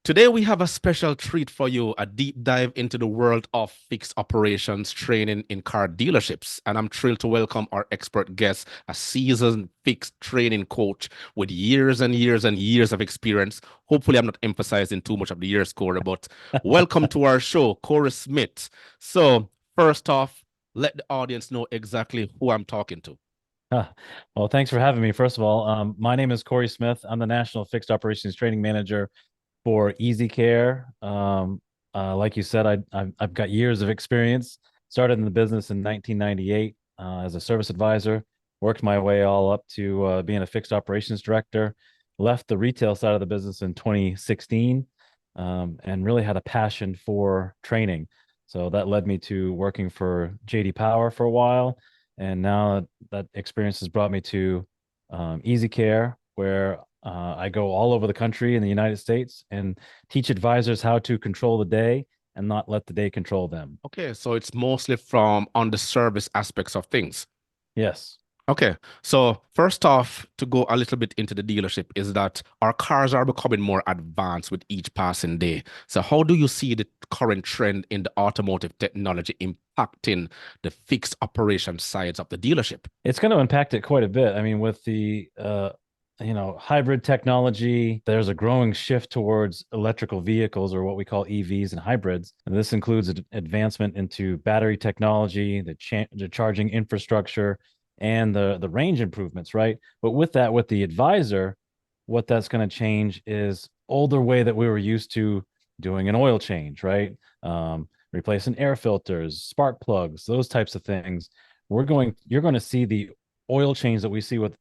Today, we have a special treat for you, a deep dive into the world of fixed operations training in car dealerships. And I'm thrilled to welcome our expert guest, a seasoned fixed training coach with years and years and years of experience. Hopefully, I'm not emphasizing too much of the years, Corey, but welcome to our show, Corey Smith. So, first off, let the audience know exactly who I'm talking to. Huh. Well, thanks for having me. First of all, my name is Corey Smith. I'm the National Fixed Operations Training Manager for Easy Care. Like you said, I've got years of experience. Started in the business in 1998 as a service advisor. Worked my way all up to being a fixed operations director. Left the retail side of the business in 2016, and really had a passion for training. So that led me to working for JD Power for a while, and now that experience has brought me to Easy Care, where I go all over the country in the United States and teach advisors how to control the day and not let the day control them. Okay, so it's mostly from on the service aspects of things. Yes. Okay, so first off, to go a little bit into the dealership, is that our cars are becoming more advanced with each passing day. So, how do you see the current trend in the automotive technology impacting the fixed operation sides of the dealership? It's going to impact it quite a bit. I mean, with the hybrid technology, there's a growing shift towards electrical vehicles, or what we call EVs and hybrids. And this includes advancement into battery technology, the charging infrastructure, and the range improvements, right? But with that, with the advisor, what that's going to change is older way that we were used to doing an oil change, right? Replacing air filters, spark plugs, those types of things. You're going to see the oil change that we see with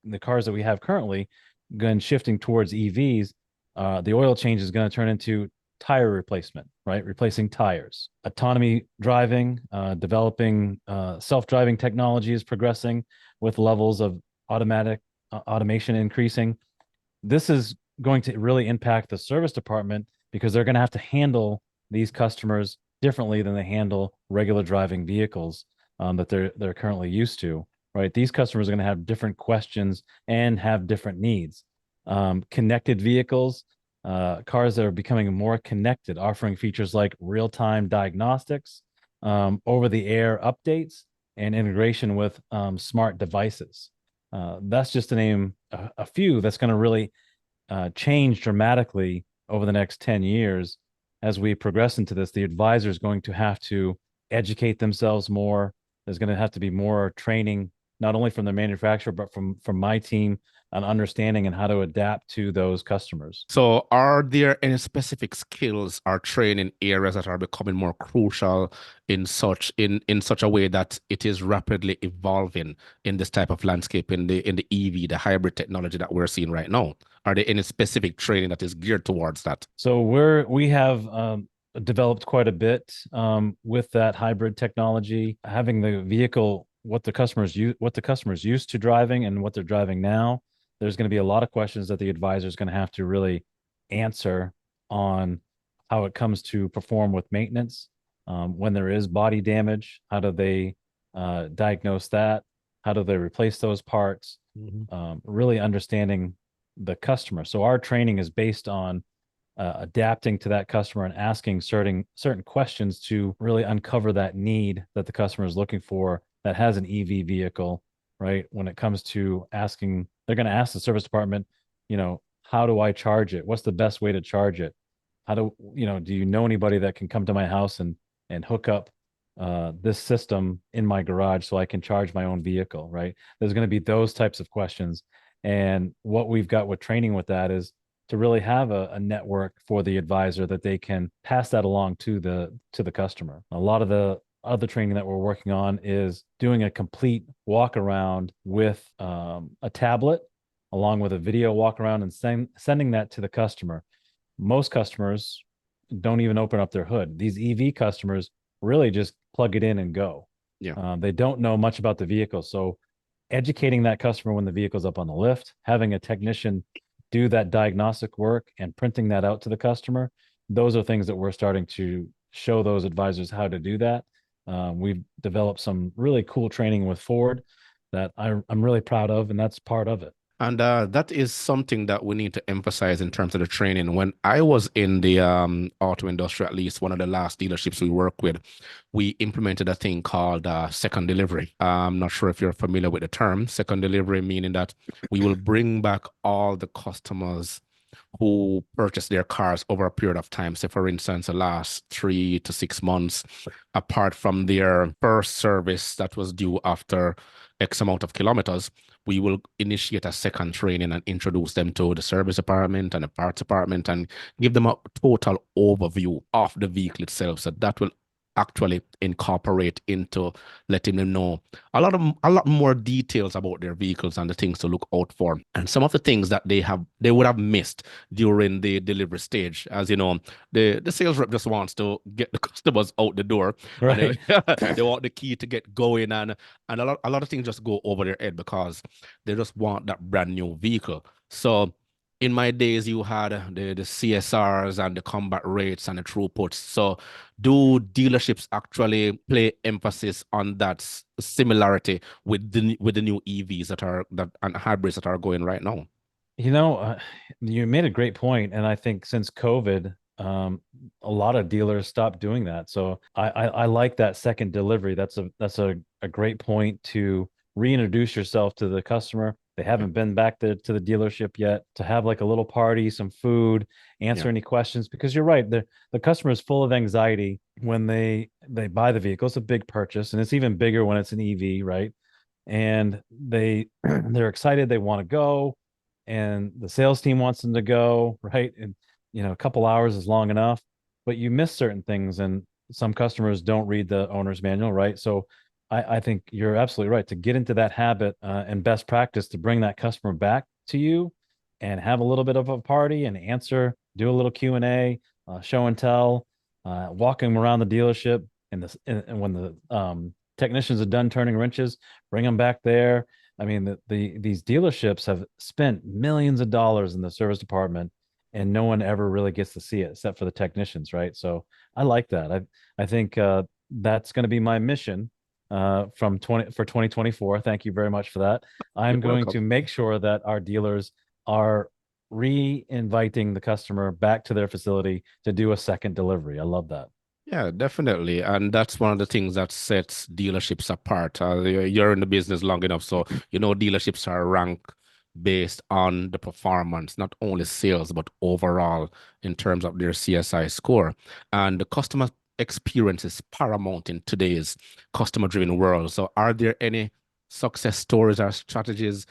the cars that we have currently, going shifting towards EVs. The oil change is going to turn into tire replacement, right? Replacing tires. Autonomy driving, developing self-driving technology is progressing with levels of automatic automation increasing. This is going to really impact the service department because they're going to have to handle these customers differently than they handle regular driving vehicles that they're currently used to. Right, these customers are going to have different questions and have different needs. Connected vehicles, cars that are becoming more connected, offering features like real-time diagnostics, over-the-air updates, and integration with smart devices. That's just to name a few that's going to really change dramatically over the next 10 years. As we progress into this, the advisor is going to have to educate themselves more. There's going to have to be more training, not only from the manufacturer, but from my team, on understanding and how to adapt to those customers. So, are there any specific skills or training areas that are becoming more crucial in such a way that it is rapidly evolving in this type of landscape in the EV, the hybrid technology that we're seeing right now? Are there any specific training that is geared towards that? So we have developed quite a bit with that hybrid technology, having the vehicle what the customers used to driving and what they're driving now. There's going to be a lot of questions that the advisor is going to have to really answer on how it comes to perform with maintenance. When there is body damage, how do they diagnose that? How do they replace those parts? Really understanding the customer. So our training is based on adapting to that customer and asking certain questions to really uncover that need that the customer is looking for that has an EV vehicle, right? When it comes to asking, they're going to ask the service department, how do I charge it? What's the best way to charge it? Do you know anybody that can come to my house and hook up this system in my garage so I can charge my own vehicle, right? There's going to be those types of questions. And what we've got with training with that is to really have a network for the advisor that they can pass that along to the customer. A lot of the other training that we're working on is doing a complete walk around with a tablet along with a video walk around and sending that to the customer. Most customers don't even open up their hood. These EV customers really just plug it in and go. Yeah. They don't know much about the vehicle. So educating that customer when the vehicle's up on the lift, having a technician do that diagnostic work and printing that out to the customer, those are things that we're starting to show those advisors how to do that. We've developed some really cool training with Ford that I'm really proud of, and that's part of it. And that is something that we need to emphasize in terms of the training. When I was in the auto industry, at least one of the last dealerships we work with, we implemented a thing called second delivery. I'm not sure if you're familiar with the term second delivery, meaning that we will bring back all the customers who purchase their cars over a period of time. Say, for instance, the last 3 to 6 months, apart from their first service that was due after X amount of kilometers, we will initiate a second training and introduce them to the service department and the parts department and give them a total overview of the vehicle itself. So that will actually incorporate into letting them know a lot more details about their vehicles and the things to look out for, and some of the things that they would have missed during the delivery stage. As you know, the sales rep just wants to get the customers out the door, and Right. they want the key to get going, and a lot of things just go over their head because they just want that brand new vehicle. So in my days, you had the CSRs and the combat rates and the throughputs. So do dealerships actually play emphasis on that similarity with the new EVs that and hybrids that are going right now? You know, you made a great point, and I think since COVID, a lot of dealers stopped doing that. So I like that second delivery. That's a great point to reintroduce yourself to the customer. They Yeah, haven't been back to the dealership yet, to have like a little party, some food, answer yeah, any questions, because you're right. The customer is full of anxiety when they buy the vehicle. It's a big purchase, and it's even bigger when it's an EV, right? And they're excited, they want to go, and the sales team wants them to go, right? And a couple hours is long enough, but you miss certain things, and some customers don't read the owner's manual, right? So I think you're absolutely right to get into that habit, and best practice to bring that customer back to you and have a little bit of a party and answer, do a little Q&A, show and tell, walking around the dealership, and when the technicians are done turning wrenches, bring them back there. I mean, these dealerships have spent millions of dollars in the service department, and no one ever really gets to see it except for the technicians, right? So I like that. I think that's going to be my mission, from 2024. Thank you very much for that. you're I'm going welcome. to make sure that our dealers are re-inviting the customer back to their facility to do a second delivery. I love that. Yeah, definitely. And that's one of the things that sets dealerships apart. You're in the business long enough, so you know dealerships are ranked based on the performance, not only sales, but overall in terms of their CSI score. And the customer experience is paramount in today's customer-driven world. So are there any success stories or strategies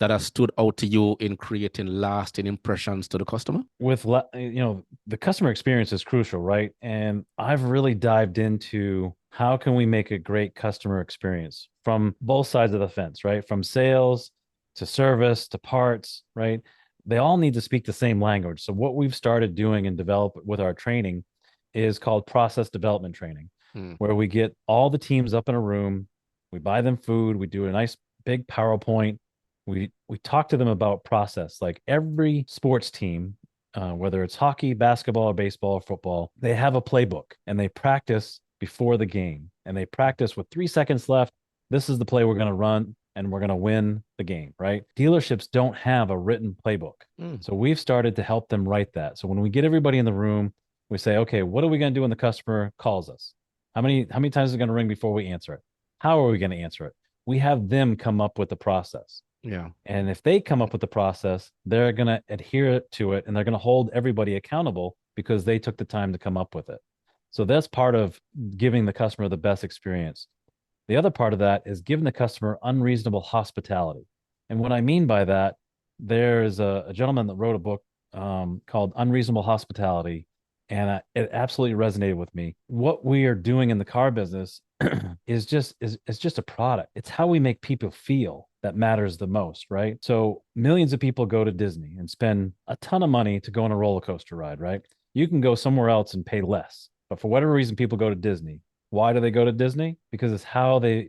that have stood out to you in creating lasting impressions to the customer? The customer experience is crucial, right? And I've really dived into how can we make a great customer experience from both sides of the fence, right? From sales to service to parts, right? They all need to speak the same language. So what we've started doing and develop with our training is called process development training, Hmm. where we get all the teams up in a room, we buy them food, we do a nice big PowerPoint, we talk to them about process. Like every sports team, whether it's hockey, basketball, or baseball or football, they have a playbook and they practice before the game, and they practice with 3 seconds left. This is the play we're going to run, and we're going to win the game, right? Dealerships don't have a written playbook. Hmm. So we've started to help them write that. So when we get everybody in the room, we say, okay, what are we going to do when the customer calls us? How many times is it going to ring before we answer it? How are we going to answer it? We have them come up with the process. Yeah. And if they come up with the process, they're going to adhere to it, and they're going to hold everybody accountable because they took the time to come up with it. So that's part of giving the customer the best experience. The other part of that is giving the customer unreasonable hospitality. And what I mean by that, there's a gentleman that wrote a book, called Unreasonable Hospitality, and it absolutely resonated with me. What we are doing in the car business is just a product. It's how we make people feel that matters the most, right? So millions of people go to Disney and spend a ton of money to go on a roller coaster ride, right? You can go somewhere else and pay less, but for whatever reason, people go to Disney. Why do they go to Disney? Because it's how they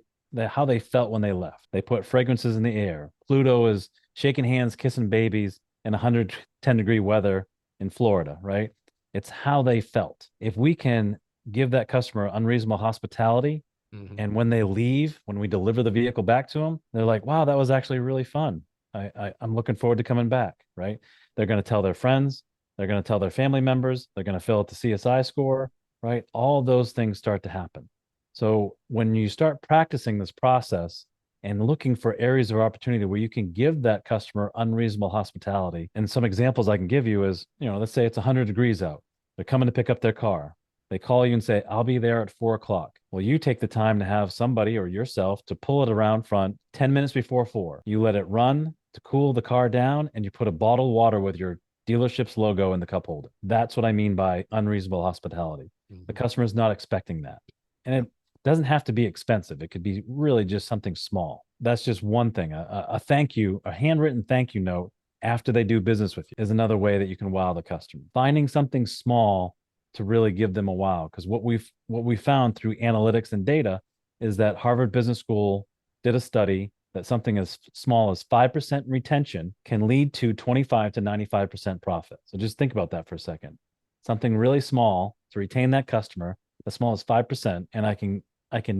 felt when they left. They put fragrances in the air. Pluto is shaking hands, kissing babies in 110-degree weather in Florida, right? It's how they felt. If we can give that customer unreasonable hospitality, Hmm. and when they leave, when we deliver the vehicle back to them, they're like, wow, that was actually really fun. I'm looking forward to coming back, right? They're going to tell their friends, they're going to tell their family members, they're going to fill out the CSI score, right? All those things start to happen. So when you start practicing this process and looking for areas of opportunity where you can give that customer unreasonable hospitality, and some examples I can give you is, let's say it's 100 degrees out. They're coming to pick up their car. They call you and say, I'll be there at 4 o'clock. Well, you take the time to have somebody or yourself to pull it around front 10 minutes before 4. You let it run to cool the car down, and you put a bottle of water with your dealership's logo in the cup holder. That's what I mean by unreasonable hospitality. The customer is not expecting that. And it doesn't have to be expensive. It could be really just something small. That's just one thing. A thank you, a handwritten thank you note after they do business with you is another way that you can wow the customer. Finding something small to really give them a wow. Because what we found through analytics and data is that Harvard Business School did a study that something as small as 5% retention can lead to 25 to 95% profit. So just think about that for a second. Something really small to retain that customer, as small as 5%, and I can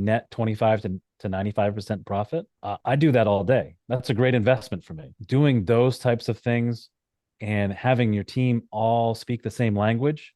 net 25 to 95% profit. I do that all day. That's a great investment for me. Doing those types of things and having your team all speak the same language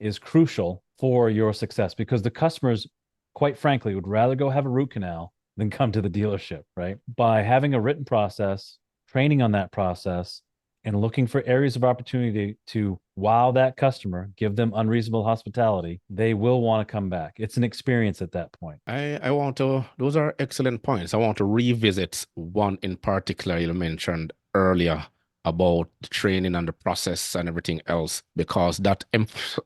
is crucial for your success, because the customers, quite frankly, would rather go have a root canal than come to the dealership, right? By having a written process, training on that process, and looking for areas of opportunity to wow that customer, give them unreasonable hospitality, they will want to come back. It's an experience at that point. I want to, those are excellent points. I want to revisit one in particular you mentioned earlier about the training and the process and everything else, because that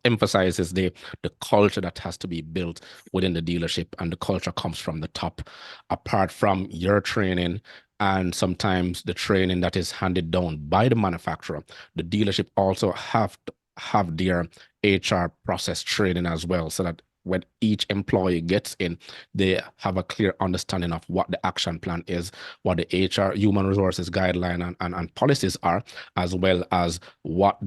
emphasizes the culture that has to be built within the dealership, and the culture comes from the top. Apart from your training and sometimes the training that is handed down by the manufacturer, the dealership also have to have their HR process training as well, so that when each employee gets in, they have a clear understanding of what the action plan is, what the HR human resources guideline and policies are, as well as what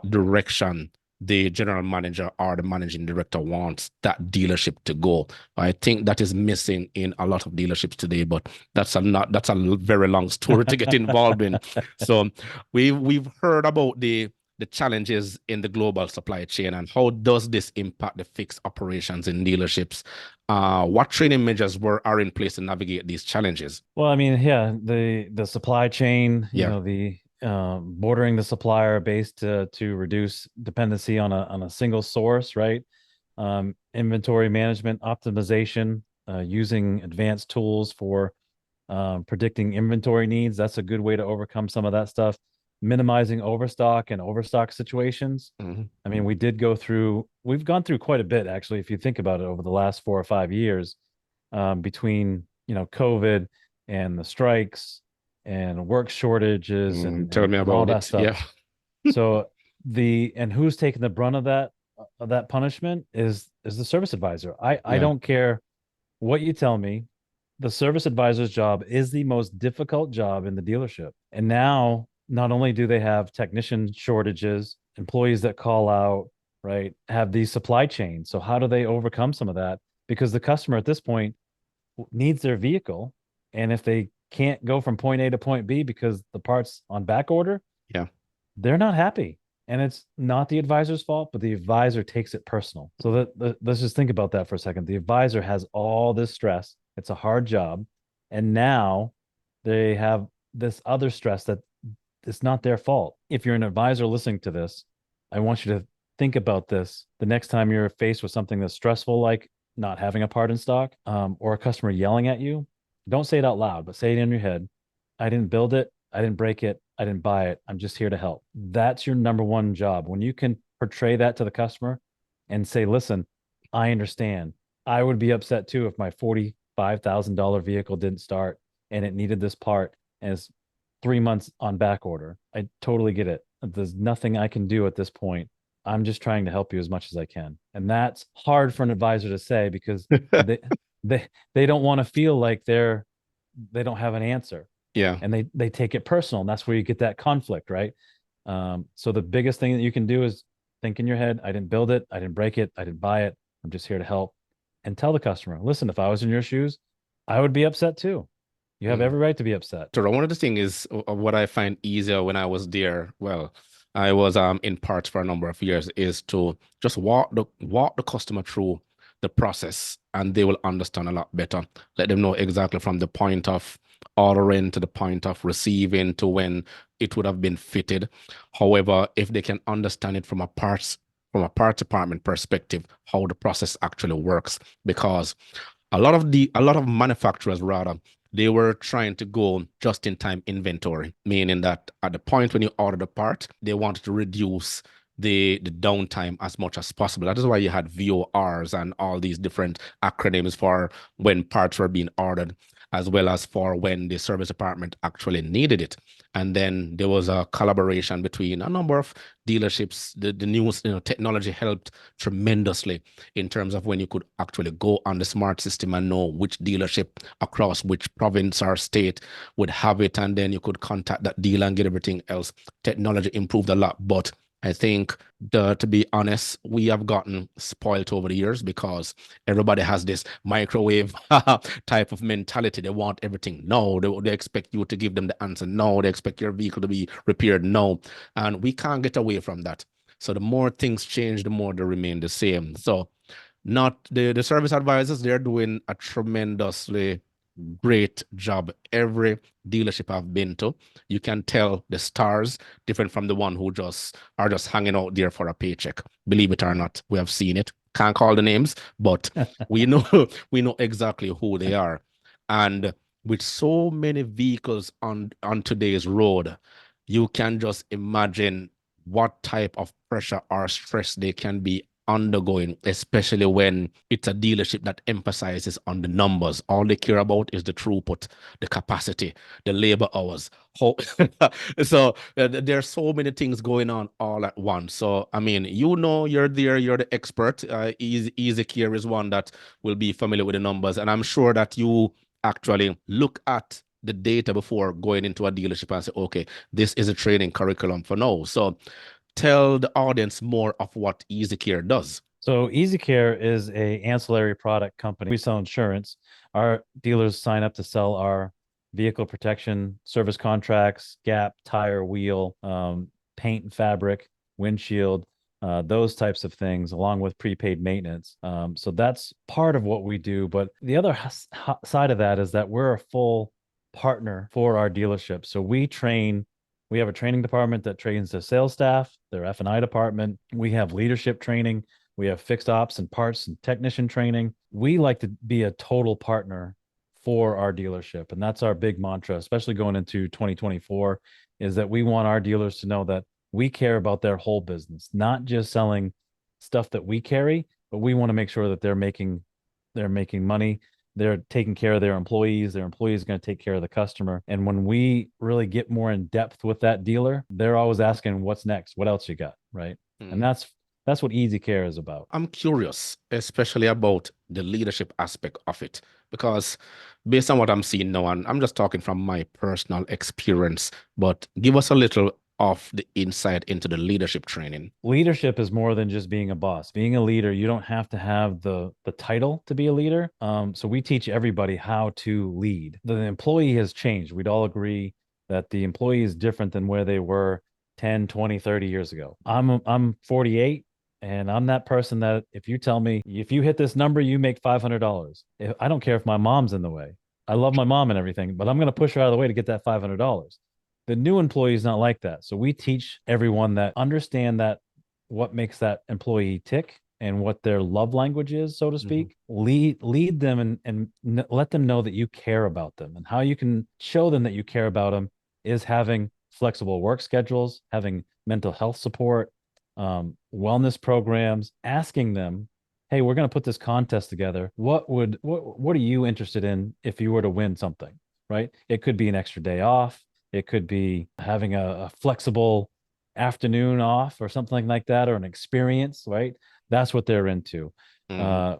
direction the general manager or the managing director wants that dealership to go. I think that is missing in a lot of dealerships today, but that's a very long story to get involved in. So we've heard about the challenges in the global supply chain, and how does this impact the fixed operations in dealerships? What training measures are in place to navigate these challenges? Well, I mean, yeah, the supply chain, Yeah. the bordering the supplier base to reduce dependency on a single source, right? Inventory management optimization, using advanced tools for predicting inventory needs. That's a good way to overcome some of that stuff. Minimizing overstock and overstock situations. Mhm. I mean, we've gone through quite a bit, actually, if you think about it, over the last 4 or 5 years, between, COVID and the strikes and work shortages Tell me and all about that it. stuff. Yeah. So and who's taking the brunt of that punishment is the service advisor. I Yeah. don't care what you tell me. The service advisor's job is the most difficult job in the dealership. And now, not only do they have technician shortages, employees that call out, right, have these supply chains. So how do they overcome some of that? Because the customer at this point needs their vehicle. And if they can't go from point A to point B because the part's on back order, Yeah. they're not happy. And it's not the advisor's fault, but the advisor takes it personal. So let's just think about that for a second. The advisor has all this stress. It's a hard job. And now they have this other stress that it's not their fault. If you're an advisor listening to this, I want you to think about this the next time you're faced with something that's stressful, like not having a part in stock, or a customer yelling at you. Don't say it out loud, but say it in your head. I didn't build it. I didn't break it. I didn't buy it. I'm just here to help. That's your number one job. When you can portray that to the customer and say, listen, I understand. I would be upset too if my $45,000 vehicle didn't start and it needed this part and it's 3 months on back order. I totally get it. There's nothing I can do at this point. I'm just trying to help you as much as I can. And that's hard for an advisor to say, because they they don't want to feel like they don't have an answer, Yeah. and they take it personal, and that's where you get that conflict, right? So the biggest thing that you can do is think in your head, I didn't build it, I didn't break it, I didn't buy it, I'm just here to help. And tell the customer, listen, if I was in your shoes, I would be upset too. You have every right to be upset. So one of the things is what I find easier when I was there. Well, I was in parts for a number of years is to just walk the customer through the process, and they will understand a lot better. Let them know exactly from the point of ordering to the point of receiving to when it would have been fitted. However, if they can understand it from a parts department perspective, how the process actually works, because a lot of manufacturers rather, they were trying to go just in time inventory, meaning that at the point when you order the part, they wanted to reduce the downtime as much as possible. That is why you had VORs and all these different acronyms for when parts were being ordered, as well as for when the service department actually needed it. And then there was a collaboration between a number of dealerships. The new technology helped tremendously in terms of when you could actually go on the smart system and know which dealership across which province or state would have it, and then you could contact that dealer and get everything else. Technology improved a lot, but I think to be honest, we have gotten spoiled over the years because everybody has this microwave type of mentality. They want everything no. They expect you to give them the answer no. They expect your vehicle to be repaired no. And we can't get away from that. So the more things change, the more they remain the same. So not the service advisors, they're doing a tremendously great job. Every dealership I've been to, you can tell the stars different from the one who just are just hanging out there for a paycheck. Believe it or not, we have seen it. Can't call the names, but we know we know exactly who they are. And with so many vehicles on today's road, you can just imagine what type of pressure or stress they can be undergoing, especially when it's a dealership that emphasizes on the numbers. All they care about is the throughput, the capacity, the labor hours. How so there are so many things going on all at once. So I mean, you're there, you're the expert. Easy Care is one that will be familiar with the numbers, and I'm sure that you actually look at the data before going into a dealership and say, okay, this is a training curriculum for now. So tell the audience more of what Easy Care does. So Easy Care is a ancillary product company. We sell insurance. Our dealers sign up to sell our vehicle protection service contracts, gap, tire, wheel, paint and fabric, windshield, those types of things, along with prepaid maintenance. So that's part of what we do. But the other side of that is that we're a full partner for our dealership. So we have a training department that trains the sales staff, their F&I department. We have leadership training. We have fixed ops and parts and technician training. We like to be a total partner for our dealership. And that's our big mantra, especially going into 2024, is that we want our dealers to know that we care about their whole business, not just selling stuff that we carry, but we want to make sure that they're making money. They're taking care of their employees. Their employees are going to take care of the customer. And when we really get more in depth with that dealer, they're always asking, what's next? What else you got? Right. And that's what Easy Care is about. I'm curious, especially about the leadership aspect of it, because based on what I'm seeing now, and I'm just talking from my personal experience, but give us a little of the insight into the leadership training. Leadership is more than just being a boss. Being a leader, you don't have to have the title to be a leader. So we teach everybody how to lead. The employee has changed. We'd all agree that the employee is different than where they were 10, 20, 30 years ago. I'm 48, and I'm that person that if you tell me if you hit this number, you make $500. I don't care if my mom's in the way. I love my mom and everything, but I'm going to push her out of the way to get that $500. The new employee is not like that. So we teach everyone that understand that what makes that employee tick and what their love language is, so to speak. Lead them and let them know that you care about them. And how you can show them that you care about them is having flexible work schedules, having mental health support, wellness programs, asking them, hey, we're going to put this contest together. What are you interested in if you were to win something, right? It could be an extra day off. It could be having a flexible afternoon off or something like that, or an experience, right? That's what they're into. Mm.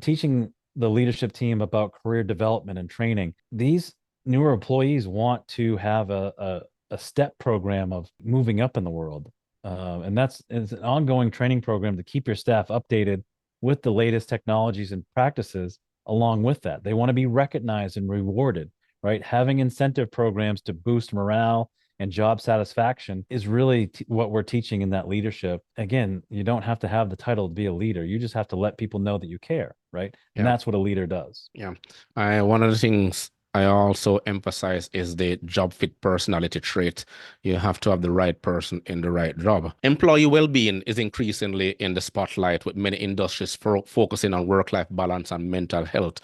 Teaching the leadership team about career development and training. These newer employees want to have a step program of moving up in the world. And it's an ongoing training program to keep your staff updated with the latest technologies and practices along with that. They want to be recognized and rewarded, right? Having incentive programs to boost morale and job satisfaction is really what we're teaching in that leadership. Again, you don't have to have the title to be a leader. You just have to let people know that you care, right? And Yeah. that's what a leader does. Yeah. One of the things I also emphasize is the job fit personality trait. You have to have the right person in the right job. Employee well-being is increasingly in the spotlight with many industries focusing on work-life balance and mental health.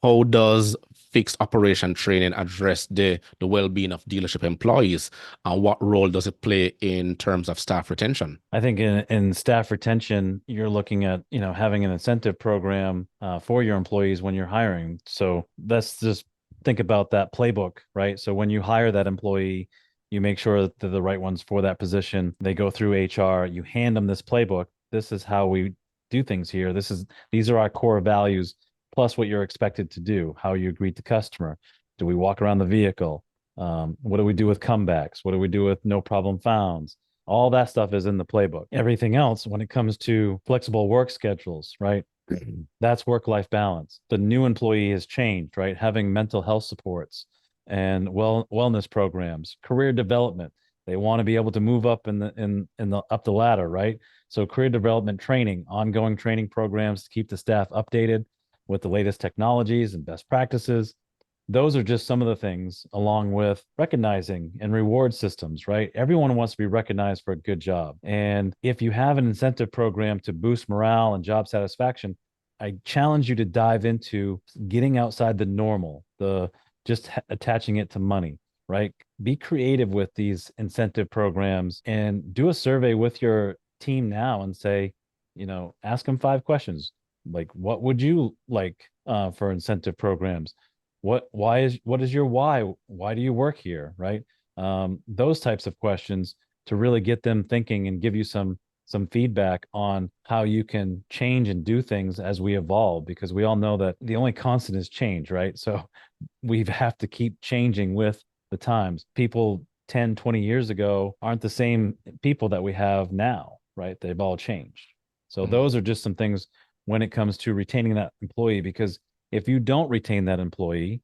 How does fixed operation training address the well-being of dealership employees, and what role does it play in terms of staff retention? I think in staff retention, you're looking at, having an incentive program for your employees when you're hiring. So let's just think about that playbook, right? So when you hire that employee, you make sure that they're the right ones for that position. They go through HR, you hand them this playbook. This is how we do things here. These are our core values, plus what you're expected to do, how you greet the customer. Do we walk around the vehicle? What do we do with comebacks? What do we do with no problem founds? All that stuff is in the playbook. Everything else, when it comes to flexible work schedules, right? That's work-life balance. The new employee has changed, right? Having mental health supports and wellness programs, career development. They want to be able to move up in the up the ladder, right? So career development training, ongoing training programs to keep the staff updated with the latest technologies and best practices. Those are just some of the things, along with recognizing and reward systems, right? Everyone wants to be recognized for a good job. And if you have an incentive program to boost morale and job satisfaction, I challenge you to dive into getting outside the normal, the just attaching it to money, right? Be creative with these incentive programs and do a survey with your team now and say, ask them 5 questions. Like, what would you like for incentive programs? What is your why do you work here, right? Those types of questions to really get them thinking and give you some feedback on how you can change and do things as we evolve, because we all know that the only constant is change, right? So we have to keep changing with the times. People 10, 20 years ago aren't the same people that we have now, right? They've all changed. So Mhm. those are just some things when it comes to retaining that employee, because if you don't retain that employee,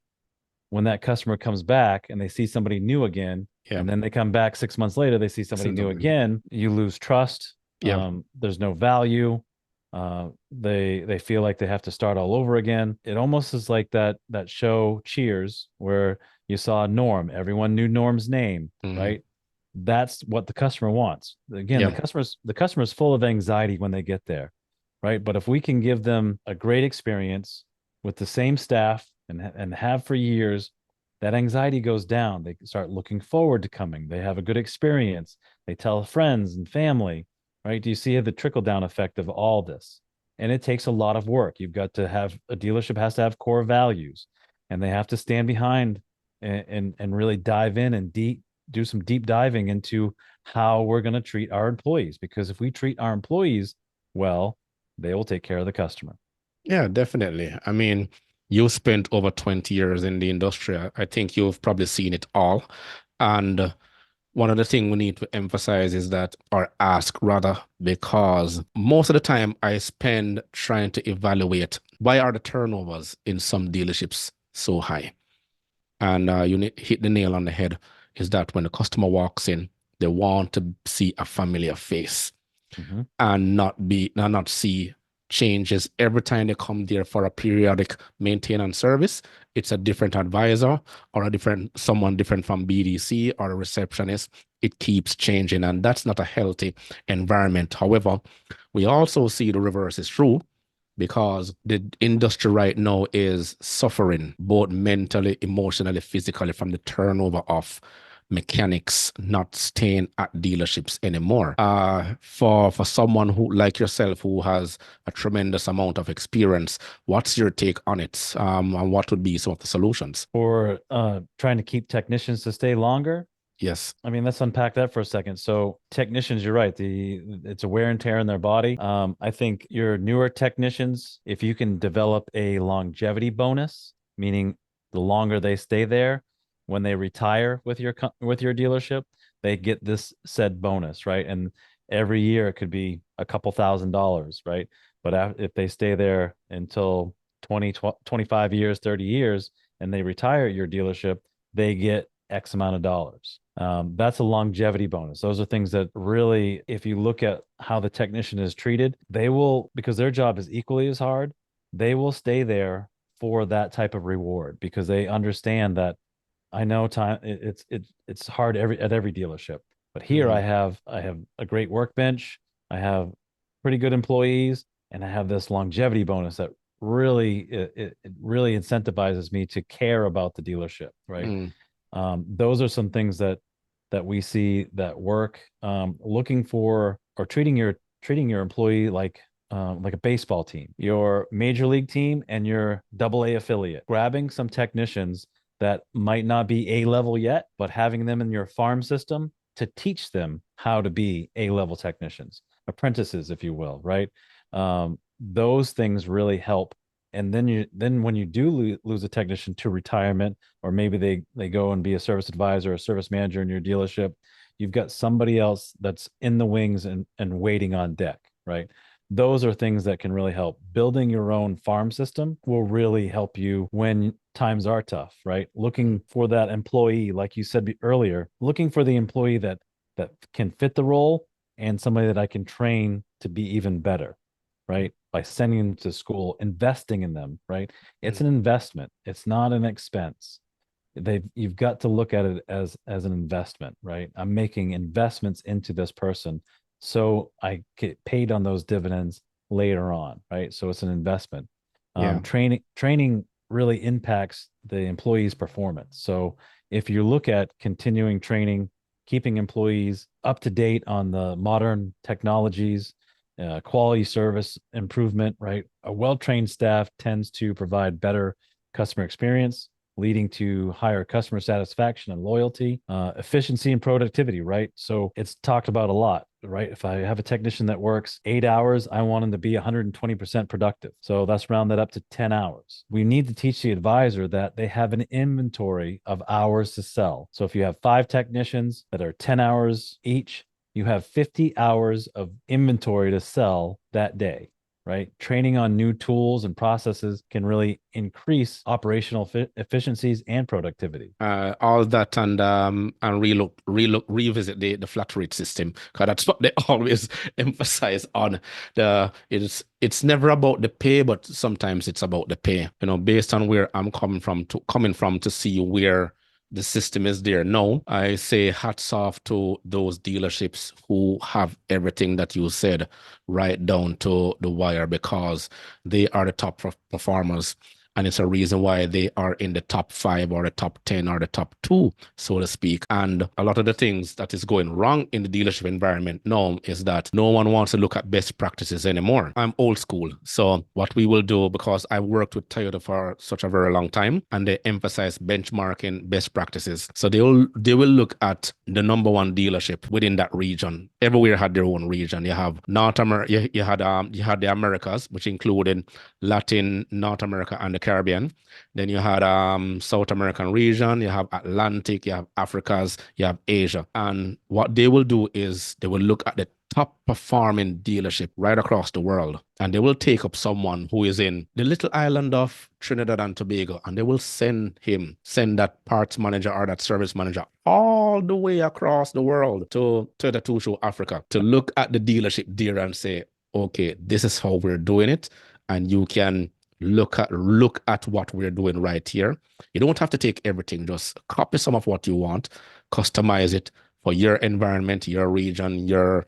when that customer comes back and they see somebody new again, Yeah. and then they come back 6 months later, they see somebody new again, you lose trust. Yeah. There's no value. They feel like they have to start all over again. It almost is like that show Cheers, where you saw Norm. Everyone knew Norm's name, Mhm. right? That's what the customer wants. Again, Yeah. the customer's full of anxiety when they get there, right? But if we can give them a great experience with the same staff and have for years, that anxiety goes down. They start looking forward to coming. They have a good experience. They tell friends and family, right? Do you see the trickle down effect of all this? And it takes a lot of work. You've got to have a dealership has to have core values, and they have to stand behind and really dive in and do some deep diving into how we're going to treat our employees. Because if we treat our employees well, they will take care of the customer. Yeah, definitely. I mean, you spent over 20 years in the industry. I think you've probably seen it all. And one of the things we need to emphasize is that, or ask rather, because most of the time I spend trying to evaluate why are the turnovers in some dealerships so high? And hit the nail on the head is that when the customer walks in, they want to see a familiar face Mm-hmm. and not see changes every time they come there for a periodic maintenance service. It's a different advisor or someone different from BDC or a receptionist. It keeps changing, and that's not a healthy environment. However, we also see the reverse is true, because the industry right now is suffering both mentally, emotionally, physically from the turnover of mechanics not staying at dealerships anymore. For someone who like yourself who has a tremendous amount of experience, what's your take on it? And what would be some of the solutions? Or trying to keep technicians to stay longer. Yes. I mean, let's unpack that for a second. So technicians, you're right. It's a wear and tear in their body. I think your newer technicians, if you can develop a longevity bonus, meaning the longer they stay there, when they retire with your dealership, they get this said bonus, right? And every year it could be a couple $1,000s, right? But if they stay there until 20, 25 years, 30 years, and they retire at your dealership, they get X amount of dollars. That's a longevity bonus. Those are things that really, if you look at how the technician is treated, they will, because their job is equally as hard, they will stay there for that type of reward because they understand that I know it's hard at every delership, but here Mm, I have a great workbench, I have pretty good employees, and I have this longevity bonus that it really incentivizes me to care about the dealership, right? mm, Those are some things that we see that work. Looking for or treating your employee like a baseball team, your major league team and your double A affiliate. Grabbing some technicians that might not be A level yet, but having them in your farm system to teach them how to be A level technicians, apprentices, if you will, right? Those things really help. And then when you do lose a technician to retirement, or maybe they go and be a service advisor or a service manager in your dealership, you've got somebody else that's in the wings and waiting on deck, right? Those are things that can really help. Building your own farm system will really help you when times are tough, right? mm. Looking for that employee, like you said earlier, looking for the employee that can fit the role and somebody that I can train to be even better, right? By sending them to school, investing in them, right? It's Mm. an investment. It's not an expense. You've got to look at it as an investment, right? I'm making investments into this person so I get paid on those dividends later on, right? So it's an investment. Yeah. Training really impacts the employee's performance. So if you look at continuing training, keeping employees up to date on the modern technologies, quality service improvement, right? A well-trained staff tends to provide better customer experience, leading to higher customer satisfaction and loyalty, efficiency and productivity, right? So it's talked about a lot, right? If I have a technician that works 8 hours, I want them to be 120% productive. So that's round that up to 10 hours. We need to teach the advisor that they have an inventory of hours to sell. So if you have 5 technicians that are 10 hours each, you have 50 hours of inventory to sell that day, right? Training on new tools and processes can really increase operational efficiencies and productivity. All that and revisit the flat rate system because that's what they always emphasize on. It's never about the pay, but sometimes it's about the pay. Based on where I'm coming from to see where the system is there now. I say hats off to those dealerships who have everything that you said right down to the wire because they are the top performers. And it's a reason why they are in the top 5 or the top 10 or the top 2, so to speak. And a lot of the things that is going wrong in the dealership environment now is that no one wants to look at best practices anymore. I'm old school. So what we will do, because I've worked with Toyota for such a very long time, and they emphasize benchmarking best practices. So they will look at the number one dealership within that region. Everywhere had their own region. You have North America, you had the Americas, which included Latin, North America, and the Caribbean. Then you had South American region, you have Atlantic, you have Africas, you have Asia. And what they will do is they will look at the top performing dealership right across the world. And they will take up someone who is in the little island of Trinidad and Tobago, and they will send that parts manager or that service manager all the way across the world to the Tushu, Africa, to look at the dealership there and say, okay, this is how we're doing it. And you can look at what we're doing right here. You don't have to take everything, just copy some of what you want, customize it for your environment, your region, your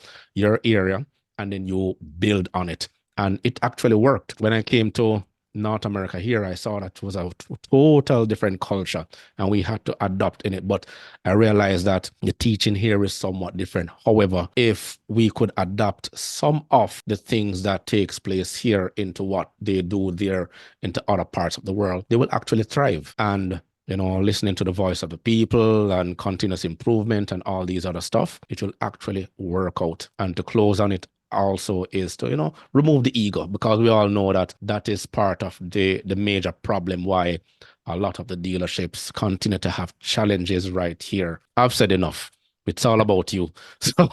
area, and then you build on it. And it actually worked. When I came to North America here, I saw that it was a total different culture and we had to adopt in it. But I realized that the teaching here is somewhat different. However, if we could adapt some of the things that takes place here into what they do there into other parts of the world, they will actually thrive. And listening to the voice of the people and continuous improvement and all these other stuff, it will actually work out. And to close on it, also is to remove the ego, because we all know that that is part of the major problem why a lot of the dealerships continue to have challenges right here. I've said enough. It's all about you. So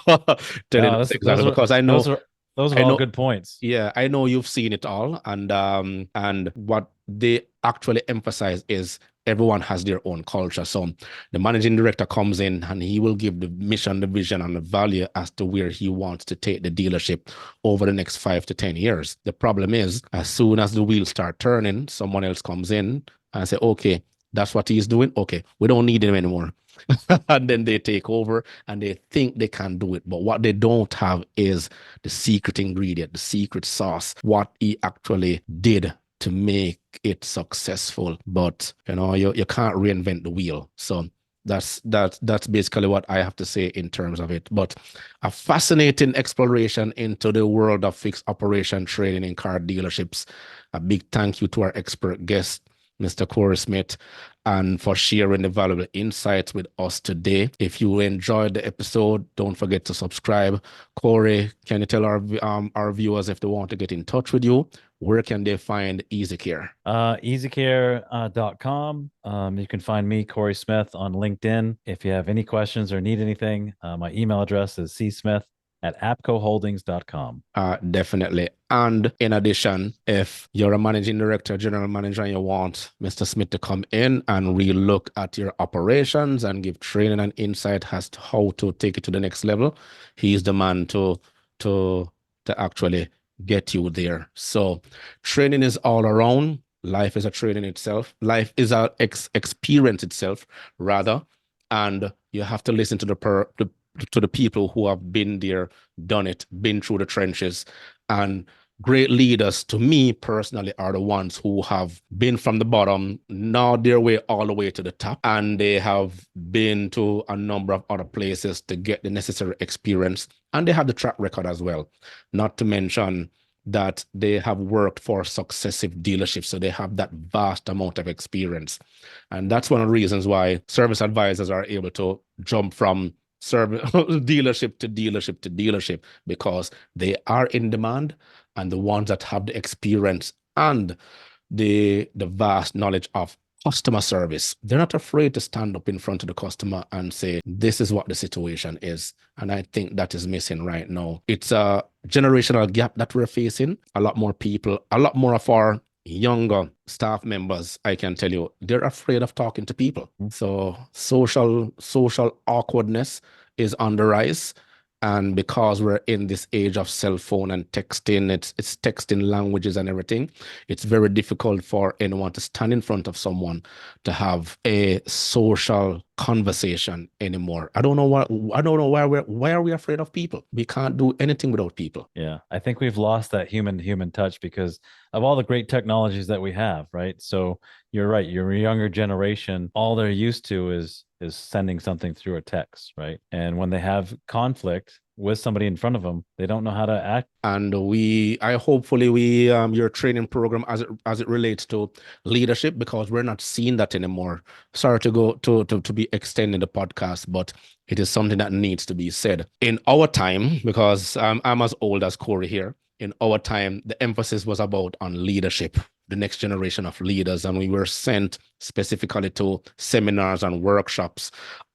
telling No, us that's exactly, because I know those are I all know good points. yeah, I know you've seen it all, and what they actually emphasize is everyone has their own culture. So the managing director comes in and he will give the mission, the vision, and the value as to where he wants to take the dealership over the next 5 to 10 years. The problem is, as soon as the wheels start turning, someone else comes in and say, okay, that's what he's doing. Okay, we don't need him anymore. And then they take over and they think they can do it. But what they don't have is the secret ingredient, the secret sauce, what he actually did to make it successful. But you can't reinvent the wheel. So that's basically what I have to say in terms of it. But a fascinating exploration into the world of fixed operation training in car dealerships. A big thank you to our expert guest, Mr. Corey Smith, and for sharing the valuable insights with us today. If you enjoyed the episode, don't forget to subscribe. Corey, can you tell our viewers if they want to get in touch with you, where can they find EasyCare? EasyCare.com. You can find me, Corey Smith, on LinkedIn. If you have any questions or need anything, my email address is csmith@apcoholdings.com. Definitely. And in addition, if you're a managing director, general manager, and you want Mr. Smith to come in and relook at your operations and give training and insight as to how to take it to the next level, he's the man to actually get you there. So training is all around. Life is a training itself. Life is a experience itself, rather. And you have to listen to the people who have been there, done it, been through the trenches. And great leaders, to me personally, are the ones who have been from the bottom, gnawed their way all the way to the top, and they have been to a number of other places to get the necessary experience, and they have the track record as well. Not to mention that they have worked for successive dealerships, so they have that vast amount of experience. And that's one of the reasons why service advisors are able to jump from dealership to dealership to dealership, because they are in demand, and the ones that have the experience and the vast knowledge of customer service, they're not afraid to stand up in front of the customer and say, this is what the situation is. And I think that is missing right now. It's a generational gap that we're facing. A lot more people, a lot more of our younger staff members, I can tell you, they're afraid of talking to people. So social awkwardness is on the rise. And because we're in this age of cell phone and texting, it's texting languages and everything, it's very difficult for anyone to stand in front of someone to have a social conversation anymore. I don't know why are we afraid of people? We can't do anything without people. Yeah, I think we've lost that human touch because of all the great technologies that we have, right? So you're right, your younger generation, all they're used to is sending something through a text, right? And when they have conflict with somebody in front of them, they don't know how to act. And hopefully your training program as it relates to leadership, because we're not seeing that anymore. Sorry to go to be extending the podcast, but it is something that needs to be said. In our time, because I'm as old as Corey here, in our time, the emphasis was on leadership, the next generation of leaders. And we were sent specifically to seminars and workshops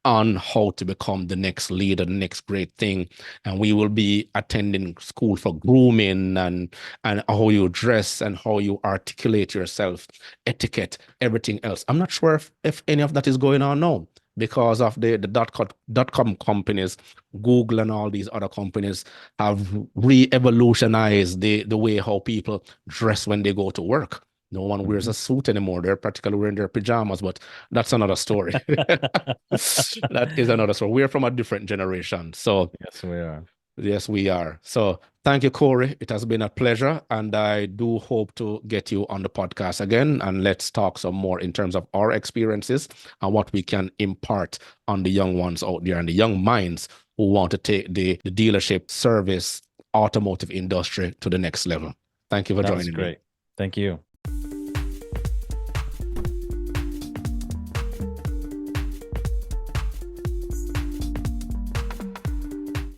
on how to become the next leader, the next great thing. And we will be attending school for grooming and how you dress and how you articulate yourself, etiquette, everything else. I'm not sure if any of that is going on now, because of the dot-com companies. Google and all these other companies have re-evolutionized the way how people dress when they go to work. No one wears a suit anymore. They're practically wearing their pajamas, but that's another story. That is another story. We're from a different generation. So yes, we are. Yes, we are. So thank you, Corey. It has been a pleasure. And I do hope to get you on the podcast again. And let's talk some more in terms of our experiences and what we can impart on the young ones out there and the young minds who want to take the dealership, service, automotive industry to the next level. Thank you for joining me. Great. Thank you.